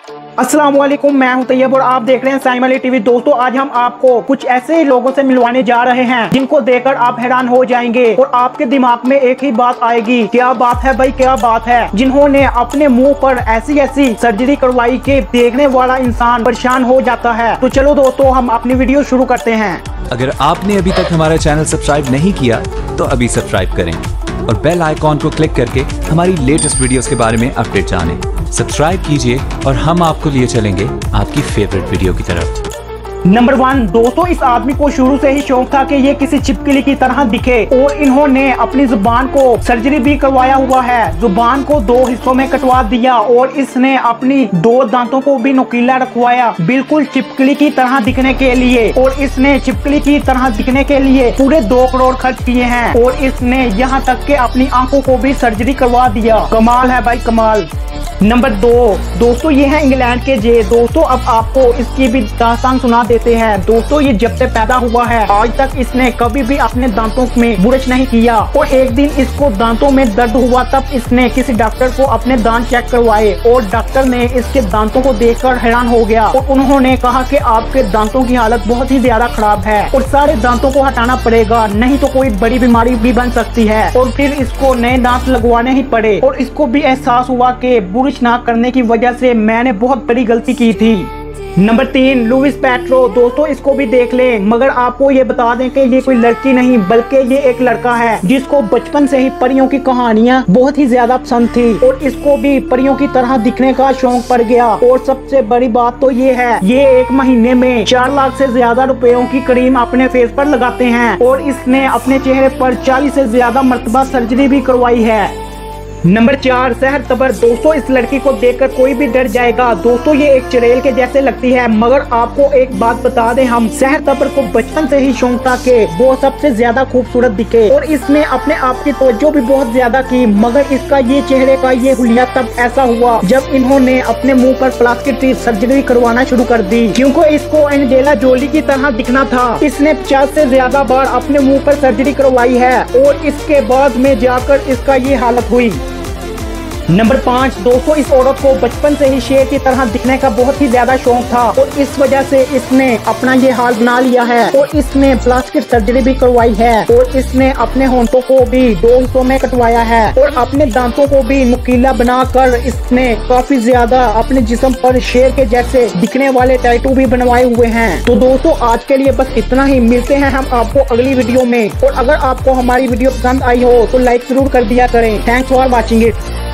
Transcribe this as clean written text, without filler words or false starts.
अस्सलाम वालेकुम, मैं हूं तैयब और आप देख रहे हैं साइम अली टीवी। दोस्तों, आज हम आपको कुछ ऐसे लोगों से मिलवाने जा रहे हैं जिनको देखकर आप हैरान हो जाएंगे और आपके दिमाग में एक ही बात आएगी, क्या बात है भाई, क्या बात है। जिन्होंने अपने मुंह पर ऐसी ऐसी सर्जरी करवाई कि देखने वाला इंसान परेशान हो जाता है। तो चलो दोस्तों, हम अपनी वीडियो शुरू करते हैं। अगर आपने अभी तक हमारा चैनल सब्सक्राइब नहीं किया तो अभी सब्सक्राइब करें और बेल आइकॉन को क्लिक करके हमारी लेटेस्ट वीडियोस के बारे में अपडेट जानें। सब्सक्राइब कीजिए और हम आपको लिए चलेंगे आपकी फेवरेट वीडियो की तरफ। नंबर 1, दोस्तों इस आदमी को शुरू से ही शौक था कि ये किसी छिपकली की तरह दिखे और इन्होंने अपनी जुबान को सर्जरी भी करवाया हुआ है। जुबान को 2 हिस्सों में कटवा दिया और इसने अपनी 2 दांतों को भी नुकीला रखवाया, बिल्कुल छिपकली की तरह दिखने के लिए। और इसने छिपकली की तरह दिखने के लिए पूरे 2 करोड़ खर्च किए हैं और इसने यहाँ तक के अपनी आंखों को भी सर्जरी करवा दिया। कमाल है भाई, कमाल। नंबर 2, दोस्तों ये है इंग्लैंड के जे। दोस्तों अब आपको इसकी भी दास्तान सुना देते हैं। दोस्तों ये जब से पैदा हुआ है आज तक इसने कभी भी अपने दांतों में ब्रश नहीं किया और एक दिन इसको दांतों में दर्द हुआ, तब इसने किसी डॉक्टर को अपने दांत चेक करवाए और डॉक्टर ने इसके दांतों को देखकर हैरान हो गया और उन्होंने कहा कि आपके दांतों की हालत बहुत ही ज्यादा खराब है और सारे दांतों को हटाना पड़ेगा, नहीं तो कोई बड़ी बीमारी भी बन सकती है। और फिर इसको नए दांत लगवाने ही पड़े और इसको भी एहसास हुआ कि ब्रश ना करने की वजह से मैंने बहुत बड़ी गलती की थी। Number 3, Luis Petro. दोस्तों इसको भी देख लें, मगर आपको ये बता दें कि ये कोई लड़की नहीं बल्कि ये एक लड़का है जिसको बचपन से ही परियों की कहानियां बहुत ही ज्यादा पसंद थी और इसको भी परियों की तरह दिखने का शौक पड़ गया। और सबसे बड़ी बात तो ये है, ये 1 महीने में 4 लाख से ज्यादा रुपयों की क्रीम अपने फेस पर लगाते हैं और इसने अपने चेहरे पर 40 से ज्यादा मर्तबा सर्जरी भी करवाई है। नंबर 4, सहर तबर। दोस्तों इस लड़की को देखकर कोई भी डर जाएगा। दोस्तों ये एक चुड़ैल के जैसे लगती है, मगर आपको एक बात बता दें, हम सहर तबर को बचपन से ही शौक था कि वो सबसे ज्यादा खूबसूरत दिखे और इसने अपने आप की तवज्जो भी बहुत ज्यादा की। मगर इसका ये चेहरे का ये हुलिया तब ऐसा हुआ जब इन्होंने अपने मुंह पर प्लास्टिक सर्जरी करवाना शुरू कर दी, क्योंकि इसको एंजेला जोली की तरह दिखना था। इसने 50 से ज्यादा बार अपने मुंह पर सर्जरी करवाई है और इसके बाद में जाकर इसका ये हालत हुई। नंबर 5, दोस्तों इस औरत को बचपन से ही शेर की तरह दिखने का बहुत ही ज्यादा शौक था और इस वजह से इसने अपना ये हाल बना लिया है और इसने प्लास्टिक सर्जरी भी करवाई है और इसने अपने होंठों को भी 2 हिस्सों में कटवाया है और अपने दांतों को भी नुकीला बनाकर इसने काफी ज्यादा अपने जिस्म पर शेर के जैसे दिखने वाले टैटू भी बनवाए हुए हैं। तो दोस्तों आज के लिए बस इतना ही, मिलते हैं हम आपको अगली वीडियो में। और अगर आपको हमारी वीडियो पसंद आई हो तो लाइक जरूर कर दिया करें। Thanks for watching it.